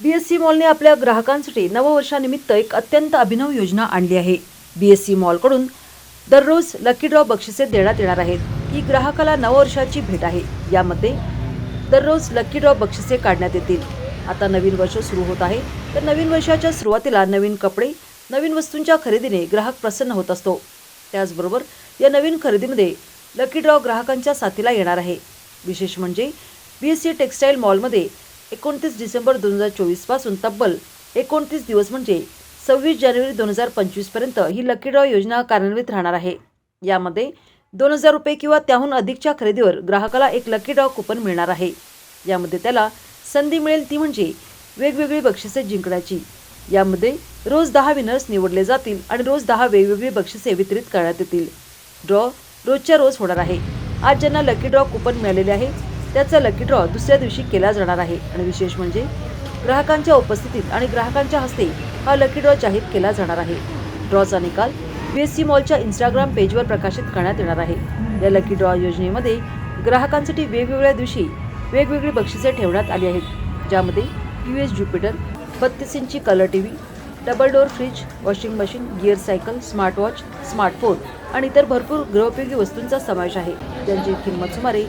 BSc मॉलने आपल्या ग्राहकांसाठी नववर्षानिमित्त एक अत्यंत अभिनव योजना आणली आहे। बीएससी मॉलकडून दररोज लकी ड्रॉ बक्षिसे देण्यात येणार आहेत। ही ग्राहकाला नववर्षाची भेट आहे। यामध्ये दररोज लकी ड्रॉ बक्षिसे काढण्यात येतील। आता नवीन वर्ष सुरू होत आहे, तर नवीन वर्षाच्या सुरुवातीला नवीन कपडे, नवीन वस्तूंच्या खरेदीने ग्राहक प्रसन्न होत असतो। त्याचबरोबर या नवीन खरेदीमध्ये लकी ड्रॉ ग्राहकांच्या साथीला येणार आहे। विशेष म्हणजे बीएससी टेक्सटाईल मॉलमध्ये 29 डिसेंबर 2024 पासून तब्बल 29 दिवस म्हणजे 26 जानेवारी 2025 पर्यंत ही लकी ड्रॉ योजना कार्यान्वित राहणार आहे। यामध्ये 2000 रुपये किंवा त्याहून अधिकच्या खरेदीवर ग्राहकाला एक लकी ड्रॉ कुपन मिळणार आहे। यामध्ये त्याला संधी मिळेल ती म्हणजे वेगवेगळी बक्षिसे जिंकण्याची। यामध्ये रोज 10 विनर्स निवडले जातील आणि रोज 10 वेगवेगळी बक्षिसे वितरित करण्यात येतील। ड्रॉ रोजच्या रोज होणार आहे। आज ज्यांना लकी ड्रॉ कुपन मिळालेले आहे त्याचा लकी ड्रॉ दुसऱ्या दिवशी केला जाणार आहे आणि विशेष म्हणजे ग्राहकांच्या उपस्थितीत आणि ग्राहकांच्या हस्ते हा लकी ड्रॉ जाहीर केला जाणार आहे। ड्रॉचा निकाल बीएससी मॉलच्या इंस्टाग्राम पेजवर प्रकाशित करण्यात येणार आहे। या लकी ड्रॉ योजनेमध्ये ग्राहकांसाठी वेगवेगळ्या दिवशी वेगवेगळी बक्षिसे ठेवण्यात आली आहेत, ज्यामध्ये यूएस ज्युपिटर, 32 इंची colour TV, double door fridge, washing machine, gear cycle, smartwatch, smartphone आणि इतर भरपूर गृहोपयोगी वस्तूंचा समावेश आहे, ज्यांची किंमत सुमारे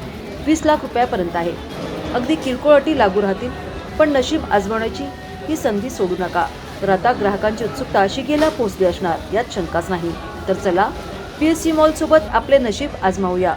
20 लाख रुपयापर्यंत आहे। अगदी किरकोळ अटी लागू राहतील, पण नशीब आजमावण्याची ही संधी सोडू नका। तर आता ग्राहकांची उत्सुकता शिगेला पोहोचली असणार यात शंकाच नाही। तर चला बीएससी मॉल सोबत आपले नशीब आजमावूया।